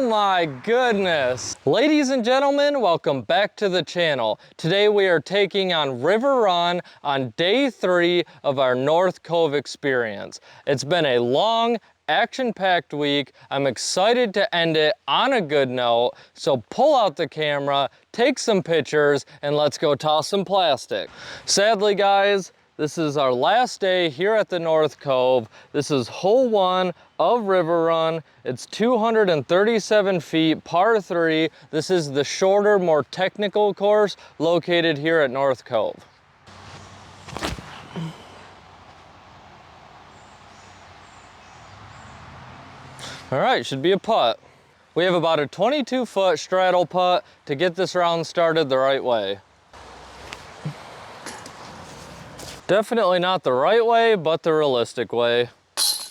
Oh my goodness. Ladies and gentlemen, welcome back to the channel. Today we are taking on River Run on day 3 of our North Cove experience. It's been a long, action-packed week. I'm excited to end it on a good note, so pull out the camera, take some pictures, and let's go toss some plastic. Sadly, guys, this is our last day here at the North Cove. This is hole 1 of River Run. It's 237 feet, par 3. This is the shorter, more technical course located here at North Cove. All right, should be a putt. We have about a 22-foot straddle putt to get this round started the right way. Definitely not the right way, but the realistic way.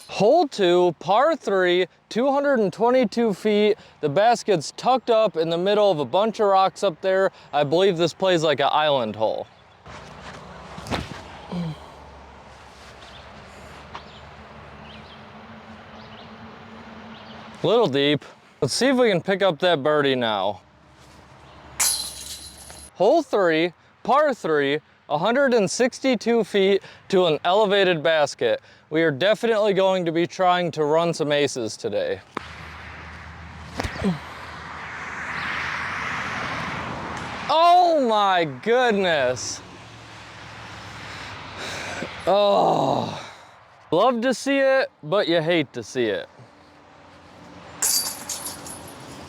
Hole 2, par 3, 222 feet. The basket's tucked up in the middle of a bunch of rocks up there. I believe this plays like an island hole. Little deep. Let's see if we can pick up that birdie now. Hole 3, par 3, 162 feet to an elevated basket. We are definitely going to be trying to run some aces today. Oh my goodness. Oh, love to see it, but you hate to see it.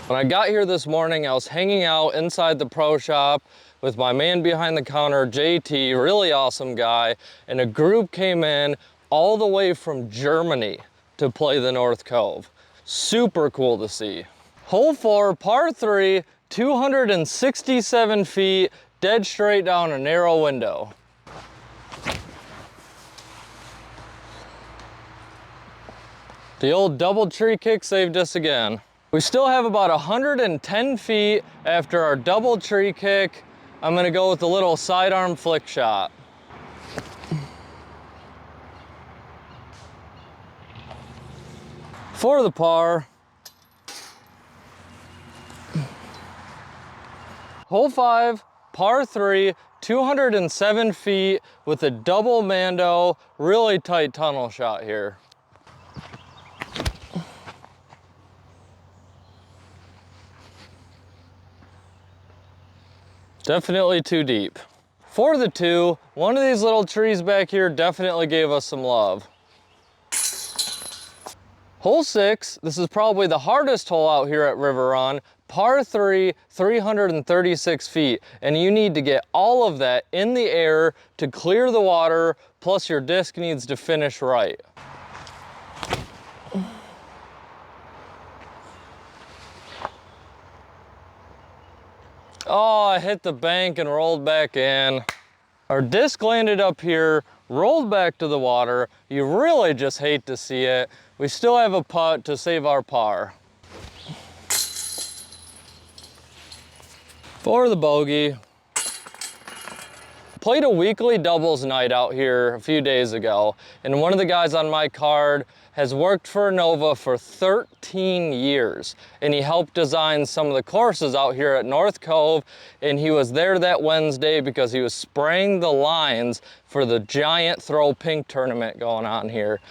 When I got here this morning, I was hanging out inside the pro shop with my man behind the counter, JT, really awesome guy, and a group came in all the way from Germany to play the North Cove. Super cool to see. Hole 4, par 3, 267 feet, dead straight down a narrow window. The old double tree kick saved us again. We still have about 110 feet after our double tree kick. I'm gonna go with a little sidearm flick shot. For the par. Hole 5, par 3, 207 feet with a double mando, really tight tunnel shot here. Definitely too deep. For the 2, one of these little trees back here definitely gave us some love. Hole 6, this is probably the hardest hole out here at River Run, par 3, 336 feet, and you need to get all of that in the air to clear the water, plus your disc needs to finish right. Oh, I hit the bank and rolled back in. Our disc landed up here, rolled back to the water. You really just hate to see it. We still have a putt to save our par. For the bogey. Played a weekly doubles night out here a few days ago, and one of the guys on my card has worked for Nova for 13 years, and he helped design some of the courses out here at North Cove, and he was there that Wednesday because he was spraying the lines for the giant throw pink tournament going on here.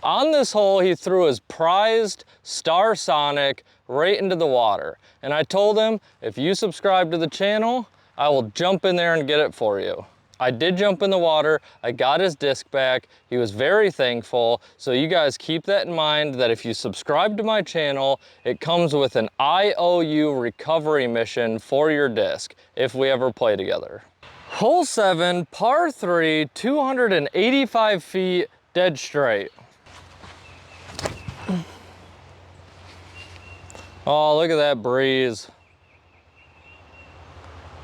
On this hole, he threw his prized Star Sonic right into the water, and I told him, if you subscribe to the channel, I will jump in there and get it for you. I did jump in the water, I got his disc back, he was very thankful, so you guys keep that in mind that if you subscribe to my channel, it comes with an IOU recovery mission for your disc, if we ever play together. Hole 7, par 3, 285 feet, dead straight. Oh, look at that breeze.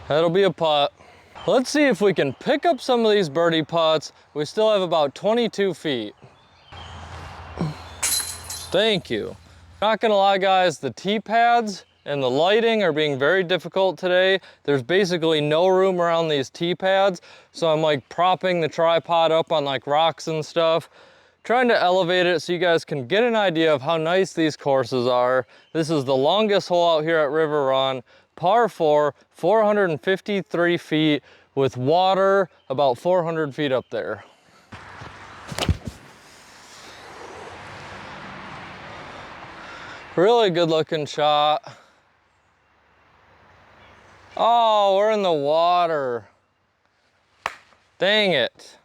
That'll be a putt. Let's see if we can pick up some of these birdie putts. We still have about 22 feet. Thank you. Not gonna lie, guys, the tee pads and the lighting are being very difficult today. There's basically no room around these tee pads, so I'm like propping the tripod up on like rocks and stuff trying to elevate it so you guys can get an idea of how nice these courses are. This is the longest hole out here at River Run, par 4, 453 feet with water about 400 feet up there. Really good looking shot. Oh, we're in the water. Dang it.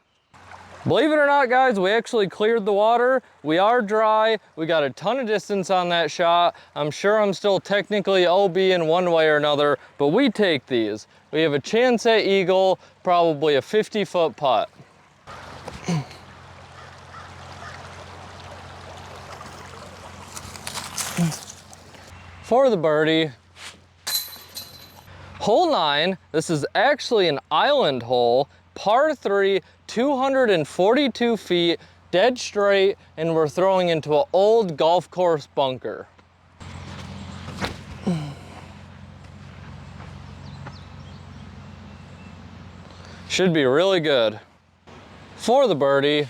Believe it or not, guys, we actually cleared the water. We are dry. We got a ton of distance on that shot. I'm sure I'm still technically OB in one way or another, but we take these. We have a chance at eagle, probably a 50-foot putt. For the birdie, hole 9, this is actually an island hole, par 3, 242 feet, dead straight, and we're throwing into an old golf course bunker. Should be really good. For the birdie,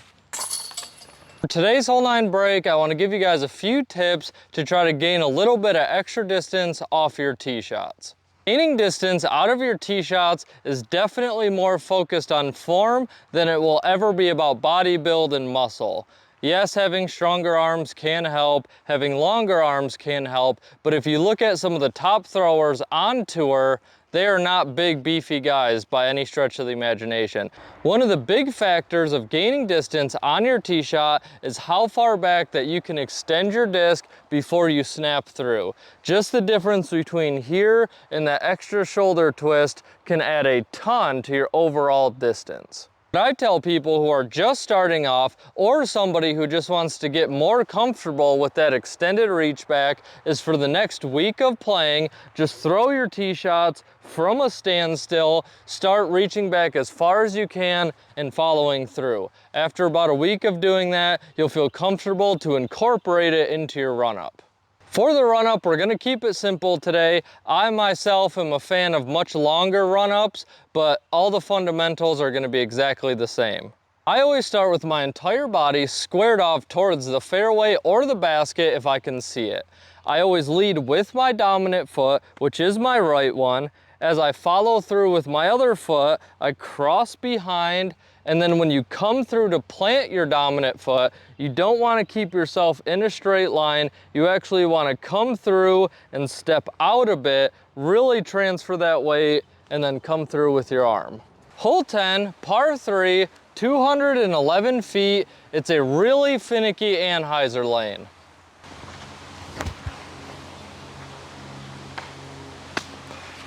for today's hole 9 break, I want to give you guys a few tips to try to gain a little bit of extra distance off your tee shots. Gaining distance out of your tee shots is definitely more focused on form than it will ever be about body build and muscle. Yes, having stronger arms can help, having longer arms can help, but if you look at some of the top throwers on tour, they are not big, beefy guys by any stretch of the imagination. One of the big factors of gaining distance on your tee shot is how far back that you can extend your disc before you snap through. Just the difference between here and that extra shoulder twist can add a ton to your overall distance. What I tell people who are just starting off or somebody who just wants to get more comfortable with that extended reach back is for the next week of playing, just throw your tee shots from a standstill, start reaching back as far as you can and following through. After about a week of doing that, you'll feel comfortable to incorporate it into your run-up. For the run-up, we're going to keep it simple today. I myself am a fan of much longer run-ups, but all the fundamentals are going to be exactly the same. I always start with my entire body squared off towards the fairway or the basket if I can see it. I always lead with my dominant foot, which is my right one. As I follow through with my other foot, I cross behind, and then when you come through to plant your dominant foot, you don't want to keep yourself in a straight line. You actually want to come through and step out a bit, really transfer that weight, and then come through with your arm. Hole 10, par 3, 211 feet. It's a really finicky Anheuser lane.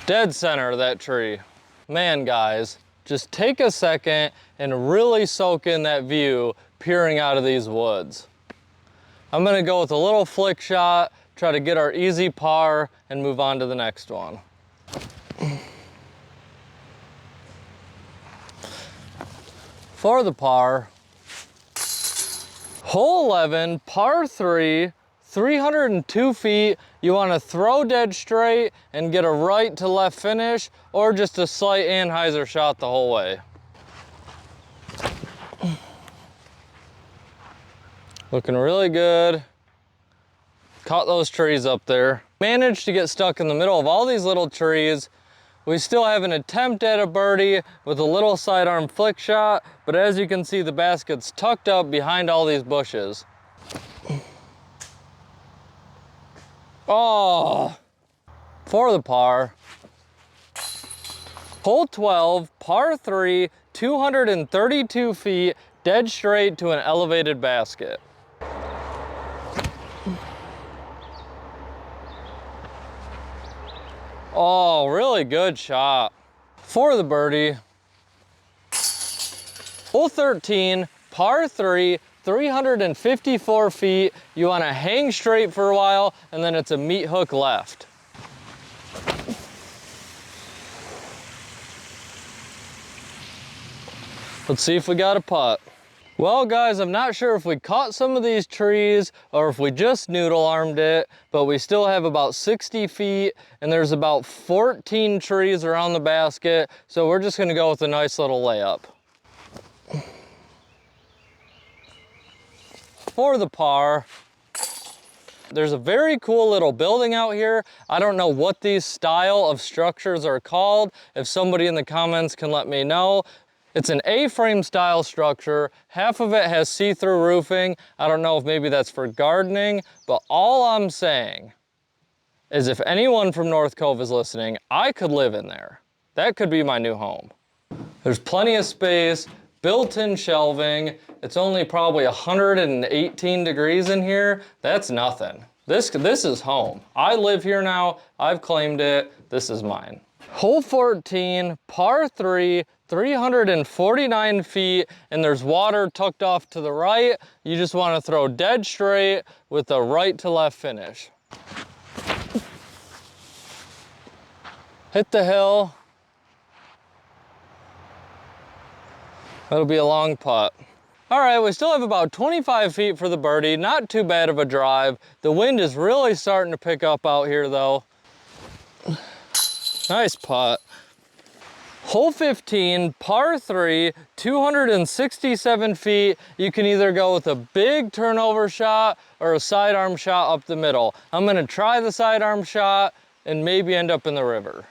Dead center of that tree. Man, guys, just take a second and really soak in that view peering out of these woods. I'm gonna go with a little flick shot, try to get our easy par and move on to the next one. For the par, hole 11, par 3, 302 feet. You want to throw dead straight and get a right to left finish, or just a slight Anheuser shot the whole way. Looking really good. Caught those trees up there. Managed to get stuck in the middle of all these little trees. We still have an attempt at a birdie with a little sidearm flick shot, but as you can see, the basket's tucked up behind all these bushes. Oh, for the par. Hole 12, par 3, 232 feet, dead straight to an elevated basket. Oh, really good shot. For the birdie. Hole 13, par 3, 354 feet. You want to hang straight for a while, and then it's a meat hook left. Let's see if we got a putt. Well, guys, I'm not sure if we caught some of these trees or if we just noodle armed it, but we still have about 60 feet and there's about 14 trees around the basket. So we're just gonna go with a nice little layup. for the par. There's a very cool little building out here. I don't know what these style of structures are called. If somebody in the comments can let me know. It's an A-frame style structure. Half of it has see-through roofing. I don't know if maybe that's for gardening, but all I'm saying is if anyone from North Cove is listening, I could live in there. That could be my new home. There's plenty of space, built-in shelving. It's only probably 118 degrees in here. That's nothing. This is home. I live here now. I've claimed it. This is mine. Hole 14, par 3, 349 feet, and there's water tucked off to the right. You just want to throw dead straight with a right to left finish. Hit the hill. That'll be a long putt. All right, we still have about 25 feet for the birdie. Not too bad of a drive. The wind is really starting to pick up out here though. Nice putt. Hole 15, par 3, 267 feet. You can either go with a big turnover shot or a sidearm shot up the middle. I'm gonna try the sidearm shot and maybe end up in the river.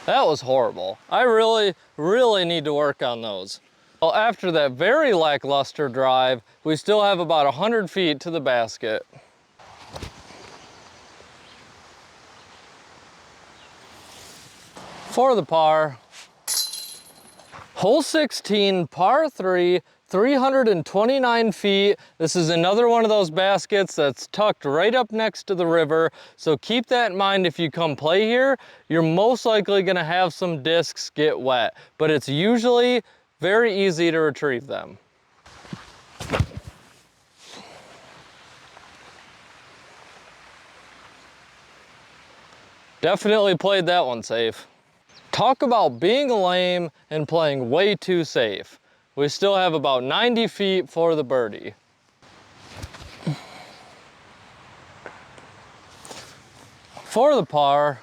That was horrible. I really need to work on those. Well, after that very lackluster drive, we still have about 100 feet to the basket. For the par. Hole 16, par 3, 329 feet. This is another one of those baskets that's tucked right up next to the river. So keep that in mind if you come play here. You're most likely gonna have some discs get wet, but it's usually very easy to retrieve them. Definitely played that one safe. Talk about being lame and playing way too safe. We still have about 90 feet for the birdie. For the par.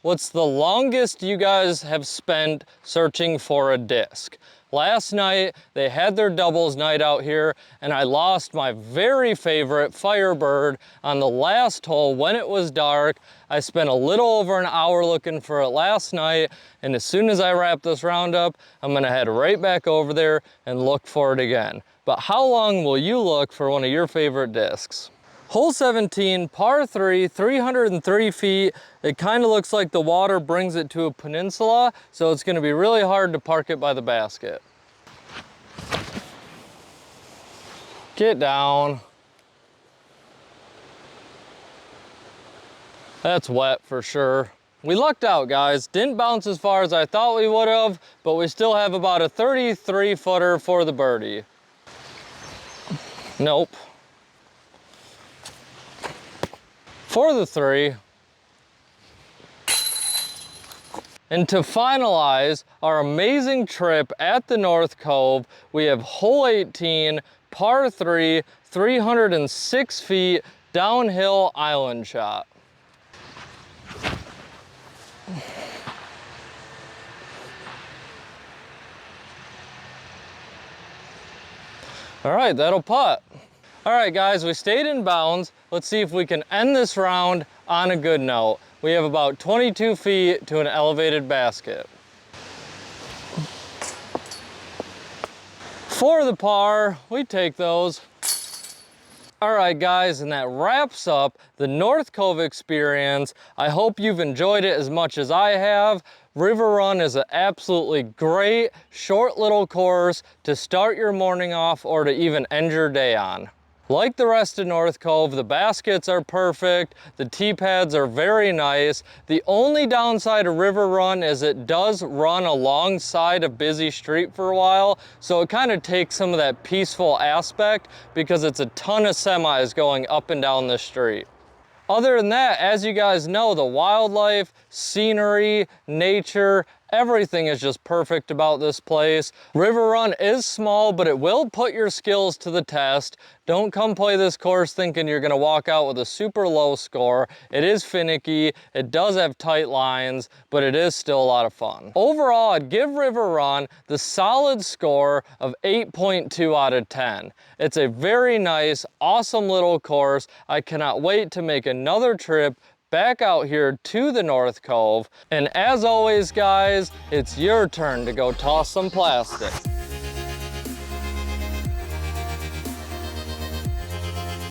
What's the longest you guys have spent searching for a disc? Last night, they had their doubles night out here, and I lost my very favorite Firebird on the last hole when it was dark. I spent a little over an hour looking for it last night, and as soon as I wrap this round up, I'm gonna head right back over there and look for it again. But how long will you look for one of your favorite discs? Hole 17, par 3, 303 feet. It kind of looks like the water brings it to a peninsula, so it's gonna be really hard to park it by the basket. Get down. That's wet for sure. We lucked out, guys. Didn't bounce as far as I thought we would have, but we still have about a 33 footer for the birdie. Nope. For the 3. And to finalize our amazing trip at the North Cove, we have hole 18, par 3, 306 feet, downhill island shot. All right, that'll putt. All right, guys, we stayed in bounds. Let's see if we can end this round on a good note. We have about 22 feet to an elevated basket. For the par, we take those. All right, guys, and that wraps up the North Cove experience. I hope you've enjoyed it as much as I have. River Run is an absolutely great, short little course to start your morning off or to even end your day on. Like the rest of North Cove, the baskets are perfect, the tee pads are very nice. The only downside of River Run is it does run alongside a busy street for a while, so it kind of takes some of that peaceful aspect because it's a ton of semis going up and down the street. Other than that, as you guys know, the wildlife, scenery, nature, Everything is just perfect about this place. River Run is small, but it will put your skills to the test. Don't come play this course thinking you're gonna walk out with a super low score. It is finicky, it does have tight lines, but it is still a lot of fun. Overall, I'd give River Run the solid score of 8.2 out of 10. It's a very nice, awesome little course. I cannot wait to make another trip back out here to the North Cove. And as always, guys, it's your turn to go toss some plastic.